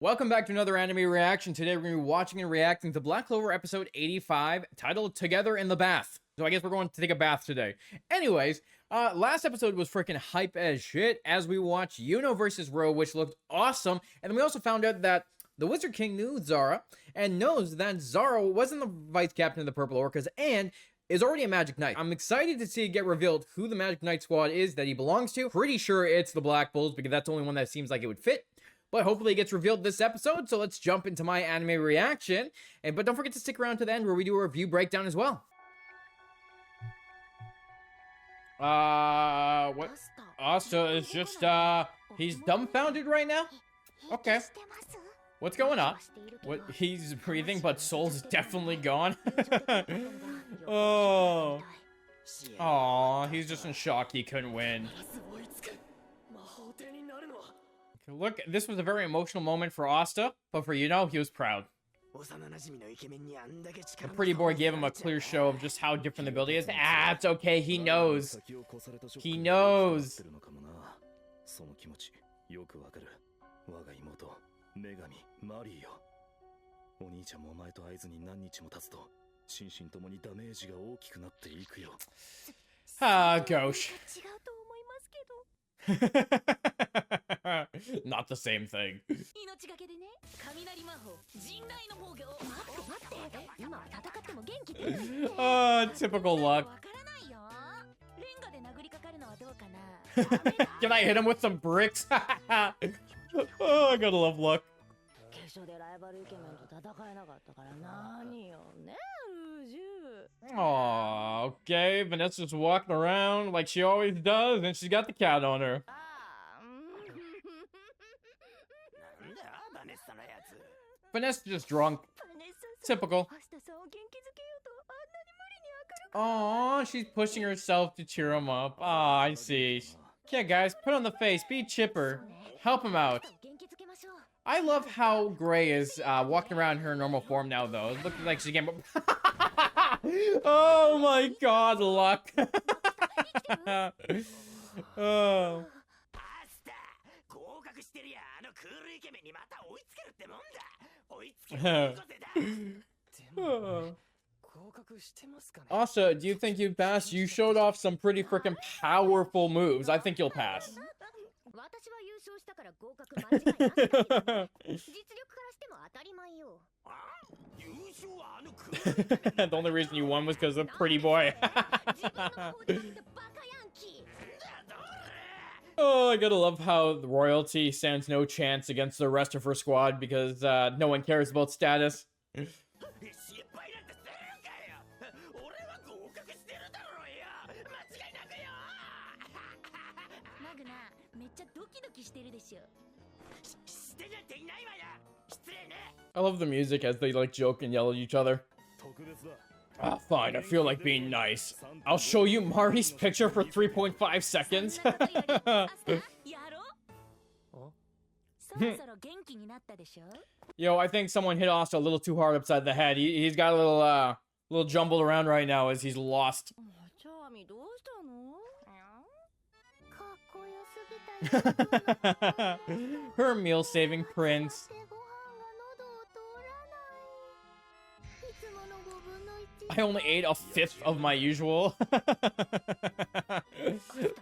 Welcome back to another anime reaction. Today we're going to be watching and reacting to Black Clover episode 85, titled Together in the Bath. So I guess we're going to take a bath today. Anyways, last episode was freaking hype as shit as we watched Yuno versus Ro, which looked awesome. And then we also found out that the Wizard King knew Zara and knows that Zara wasn't the vice captain of the Purple Orcas and is already a Magic Knight. I'm excited to see it get revealed who the Magic Knight squad is that he belongs to. Pretty sure it's the Black Bulls because that's the only one that seems like it would fit. But hopefully it gets revealed this episode, so let's jump into my anime reaction. But don't forget to stick around to the end where we do a review breakdown as well. What? Asta is just, he's dumbfounded right now? Okay. What's going on? What? He's breathing, but Soul's definitely gone. Oh. Aw, he's just in shock he couldn't win. Look, this was a very emotional moment for Asta, but for Yuno, he was proud. The pretty boy gave him a clear show of just how different the ability is. Ah, it's okay, he knows. He knows. Ah, gosh. Not the same thing. Typical luck. Can I hit him with some bricks? Oh, I gotta love luck. Aw, okay, Vanessa's walking around like she always does, and she's got the cat on her. Vanessa's just drunk. Typical. Aw, she's pushing herself to cheer him up. Aw, I see. Yeah, guys, put on the face. Be chipper. Help him out. I love how Gray is walking around in her normal form now, though. It looks like she came up. Oh my god, luck. Oh. Also, do you think you'd pass? You showed off some pretty freaking powerful moves. I think you'll pass. The only reason you won was because of Pretty Boy. Oh, I gotta love how the royalty stands no chance against the rest of her squad because no one cares about status. I love the music as they like joke and yell at each other. Ah, fine, I feel like being nice. I'll show you Marty's picture for 3.5 seconds. Yo, I think someone hit Asta a little too hard upside the head. He's got a little jumbled around right now as he's lost. Her meal-saving prince. I only ate a fifth of my usual.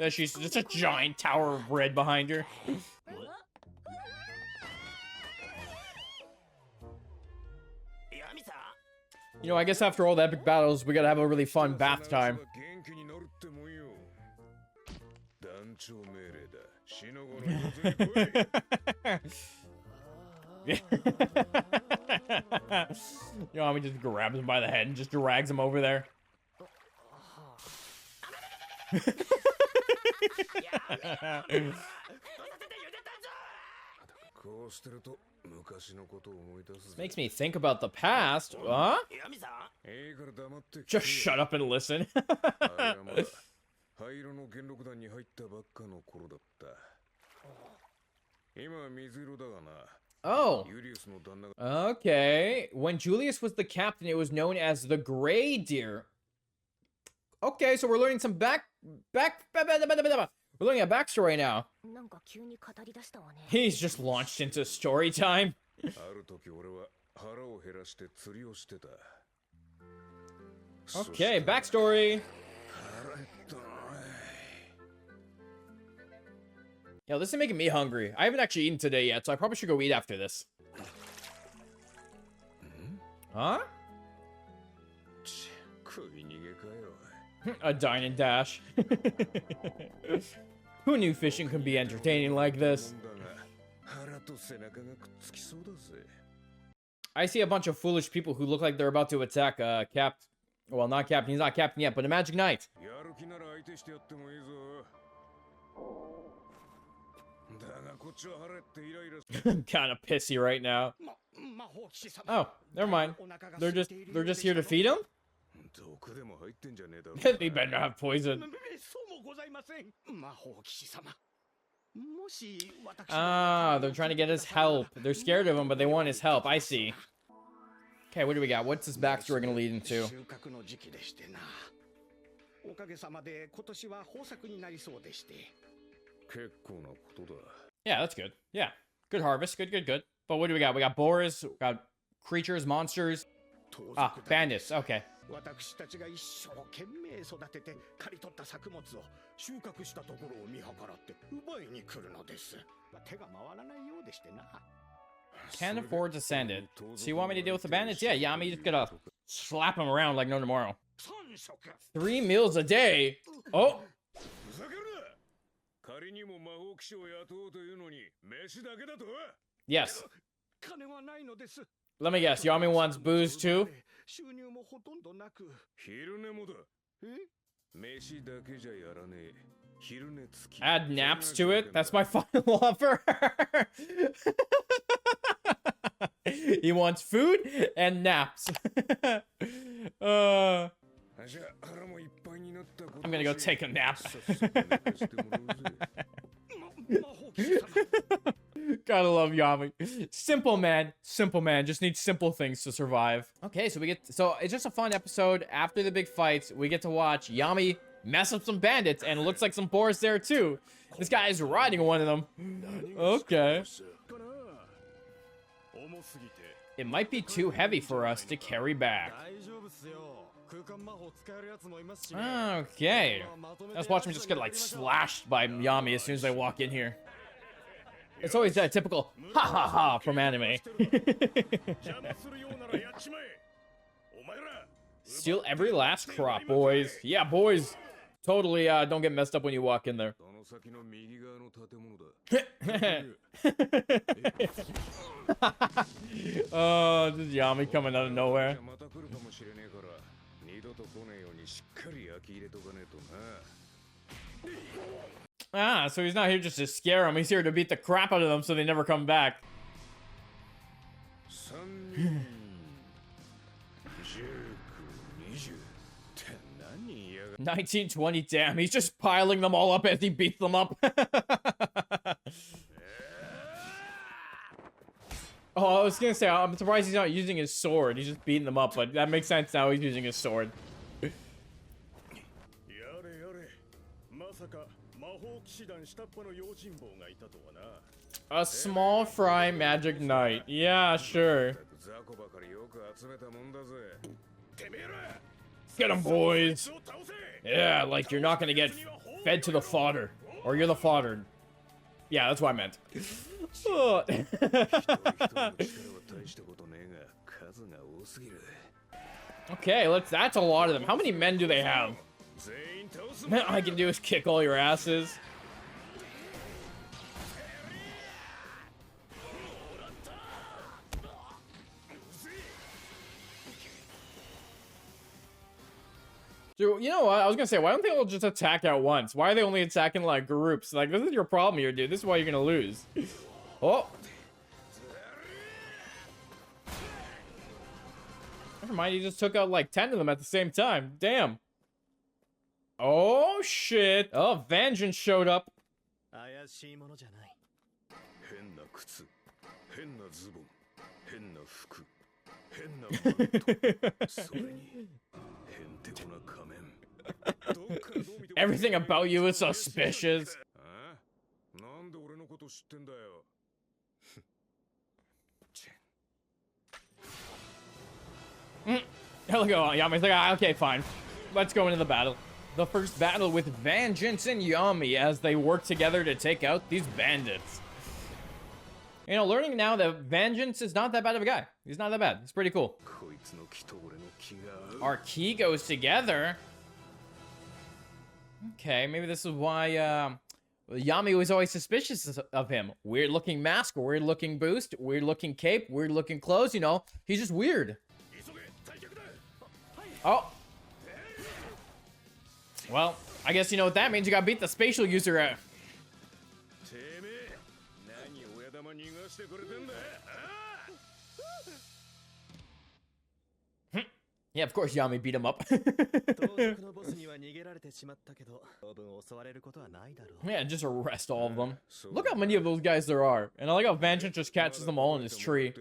She's just a giant tower of bread behind her. You know, I guess after all the epic battles, we gotta have a really fun bath time. Yami just grabs him by the head and just drags him over there. This makes me think about the past. Huh? Just shut up and listen. Oh. Okay. When Julius was the captain, it was known as the Gray Deer. Okay, so we're learning some we're learning a backstory now. He's just launched into story time. Okay, backstory. Yo, this is making me hungry. I haven't actually eaten today yet, so I probably should go eat after this. Huh? A dine and dash. Who knew fishing could be entertaining like this? I see a bunch of foolish people who look like they're about to attack well, not Captain, he's not Captain yet, but a Magic Knight. I'm kind of pissy right now. Oh, never mind. They're just here to feed him? They better not have poison. Ah, they're trying to get his help. They're scared of him, but they want his help. I see. Okay, what do we got? What's this backstory gonna lead into? Yeah, that's good. Yeah, good harvest. Good. But what do we got? We got boars, we got creatures, monsters. Ah, bandits. Okay. Can't afford to send it. So you want me to deal with the bandits? Yeah, Yami just gonna slap them around like no tomorrow. 3 meals a day? Oh! Yes. Let me guess, Yami wants booze too? Add naps to it? That's my final offer. He wants food and naps. I'm gonna go take a nap. Gotta love Yami. Simple man, just needs simple things to survive. Okay, so it's just a fun episode. After the big fights, we get to watch Yami mess up some bandits, and it looks like some boars there too. This guy is riding one of them. Okay. It might be too heavy for us to carry back. Okay. Let's watch him just get like slashed by Yami as soon as I walk in here. It's always that typical ha ha ha from anime. Steal every last crop, boys. Yeah, boys. Totally don't get messed up when you walk in there. Oh, this is Yami coming out of nowhere. Ah, so he's not here just to scare them. He's here to beat the crap out of them so they never come back. 1920, damn, he's just piling them all up as he beats them up. Oh, I was gonna say, I'm surprised he's not using his sword. He's just beating them up, but that makes sense now he's using his sword. A small fry magic knight. Yeah, sure. Get him, boys. Yeah, like you're not gonna get fed to the fodder. Or you're the fodder. Yeah, that's what I meant. Oh. Okay, that's a lot of them. How many men do they have? All I can do is kick all your asses. Dude, you know what? I was gonna say, why don't they all just attack at once? Why are they only attacking like groups? Like, this is your problem here, dude. This is why you're gonna lose. Oh. Never mind, he just took out like 10 of them at the same time. Damn. Oh, shit. Oh, Vengeance showed up. Everything about you is suspicious. Look at Yami's like, okay, fine. Let's go into the battle. The first battle with Vengeance and Yami as they work together to take out these bandits. You know, learning now that Vengeance is not that bad of a guy. He's not that bad. He's pretty cool. Our ki goes together. Okay, maybe this is why Yami was always suspicious of him. Weird looking mask, weird looking boost, weird looking cape, weird looking clothes, you know. He's just weird. Oh. Well, I guess you know what that means. You gotta beat the spatial user out. Yeah, of course Yami beat him up. Yeah, just arrest all of them. Look how many of those guys there are. And I like how Vengeance just catches them all in his tree.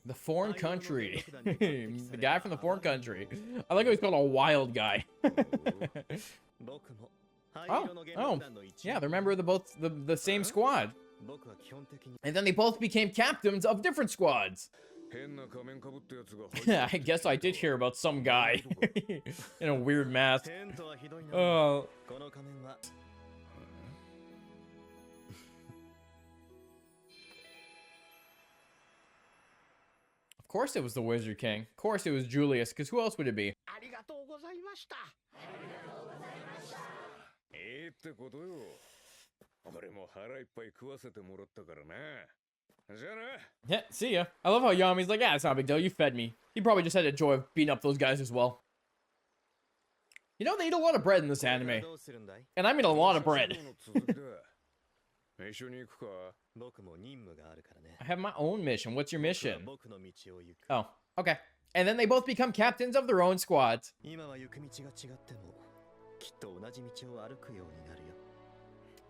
The foreign country. The guy from the foreign country. I like how he's called a wild guy. Oh, yeah, they're member of the same squad. And then they both became captains of different squads. I guess I did hear about some guy in a weird mask. Oh. Of course it was the Wizard King. Of course it was Julius, because who else would it be? Yeah, see ya. I love how Yami's like, yeah, it's not a big deal. You fed me. He probably just had a joy of beating up those guys as well. You know, they eat a lot of bread in this anime. And I mean a lot of bread. I have my own mission. What's your mission? Oh, okay. And then they both become captains of their own squads.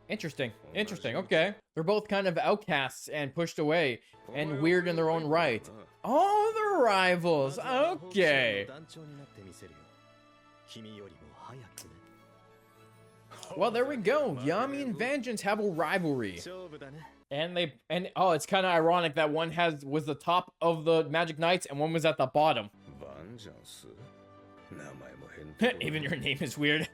Interesting. Interesting. Okay. They're both kind of outcasts and pushed away and weird in their own right. Oh, they're rivals. Okay. Well, there we go. Yami and Vengeance have a rivalry. And oh, it's kind of ironic that one was the top of the Magic Knights and one was at the bottom. Even your name is weird.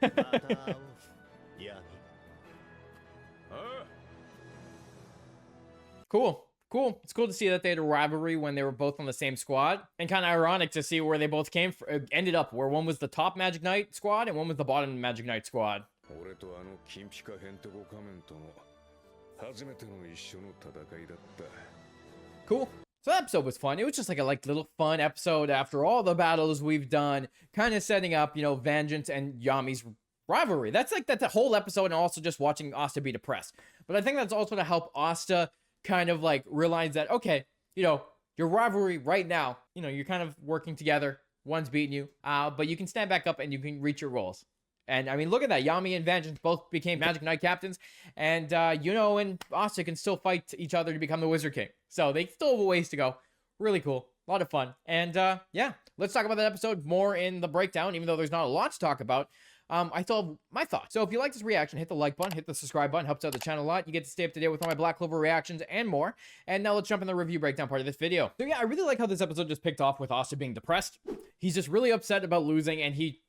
Cool. Cool. It's cool to see that they had a rivalry when they were both on the same squad. And kind of ironic to see where they both ended up, where one was the top Magic Knight squad and one was the bottom Magic Knight squad. Cool. So that episode was fun. It was just like a little fun episode after all the battles we've done, kind of setting up, you know, Vengeance and Yami's rivalry. That's like the whole episode, and also just watching Asta be depressed. But I think that's also to help Asta kind of like realize that, okay, you know, your rivalry right now, you know, you're kind of working together. One's beating you, but you can stand back up and you can reach your goals. And I mean, look at that. Yami and Vengeance both became Magic Knight captains. And, you know, and Asta can still fight each other to become the Wizard King. So they still have a ways to go. Really cool. A lot of fun. And, yeah, let's talk about that episode more in the breakdown, even though there's not a lot to talk about. I still have my thoughts. So if you like this reaction, hit the like button, hit the subscribe button, helps out the channel a lot. You get to stay up to date with all my Black Clover reactions and more. And now let's jump in the review breakdown part of this video. So yeah, I really like how this episode just picked off with Asta being depressed. He's just really upset about losing, and he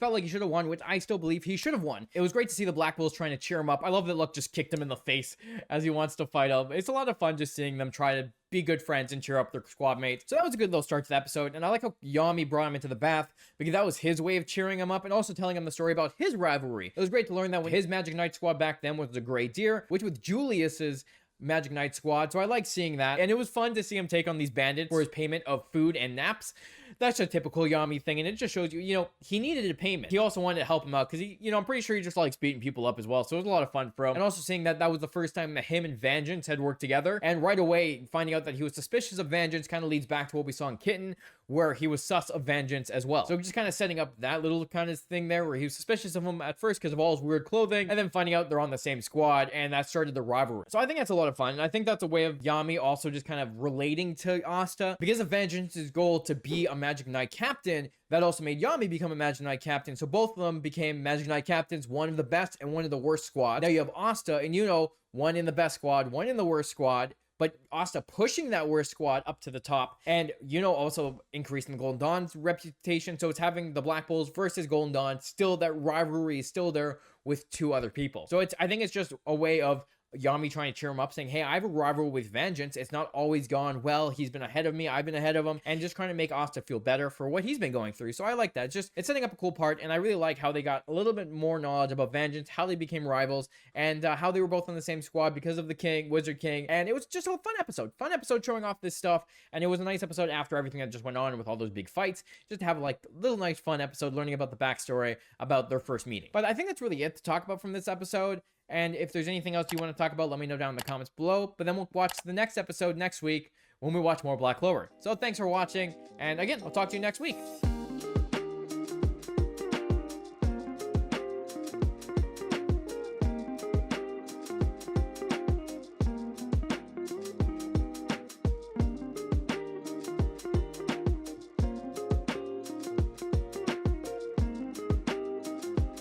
felt like he should have won, which I still believe he should have won. It was great to see the Black Bulls trying to cheer him up. I love that Luck just kicked him in the face as he wants to fight him. It's a lot of fun just seeing them try to be good friends and cheer up their squad mates. So that was a good little start to the episode, and I like how Yami brought him into the bath, because that was his way of cheering him up and also telling him the story about his rivalry. It was great to learn that when his Magic Knight squad back then was the Grey Deer, which with Julius's Magic Knight squad, so I like seeing that. And it was fun to see him take on these bandits for his payment of food and naps. That's a typical Yami thing, and it just shows you, you know, he needed a payment. He also wanted to help him out, because he, you know, I'm pretty sure he just likes beating people up as well, so it was a lot of fun for him. And also seeing that that was the first time that him and Vengeance had worked together, and right away finding out that he was suspicious of Vengeance kind of leads back to what we saw in Kitten, where he was sus of Vengeance as well. So just kind of setting up that little kind of thing there, where he was suspicious of him at first because of all his weird clothing, and then finding out they're on the same squad, and that started the rivalry. So I think that's a lot of fun, and I think that's a way of Yami also just kind of relating to Asta, because of Vengeance's goal to be a Magic Knight captain. That also made Yami become a Magic Knight captain, so both of them became Magic Knight captains, one of the best and one of the worst squad. Now you have Asta, and you know, one in the best squad, one in the worst squad, but Asta pushing that worst squad up to the top, and also increasing the Golden Dawn's reputation. So it's having the Black Bulls versus Golden Dawn, still that rivalry is still there with two other people. So I think it's just a way of Yami trying to cheer him up, saying, hey, I have a rival with Vengeance. It's not always gone well. He's been ahead of me. I've been ahead of him. And just trying to make Asta feel better for what he's been going through. So I like that. It's setting up a cool part. And I really like how they got a little bit more knowledge about Vengeance, how they became rivals, and how they were both on the same squad because of the King, Wizard King. And it was just a fun episode. Fun episode showing off this stuff. And it was a nice episode after everything that just went on with all those big fights. Just to have like a little nice fun episode learning about the backstory about their first meeting. But I think that's really it to talk about from this episode. And if there's anything else you want to talk about, let me know down in the comments below. But then we'll watch the next episode next week when we watch more Black Clover. So thanks for watching. And again, I'll talk to you next week.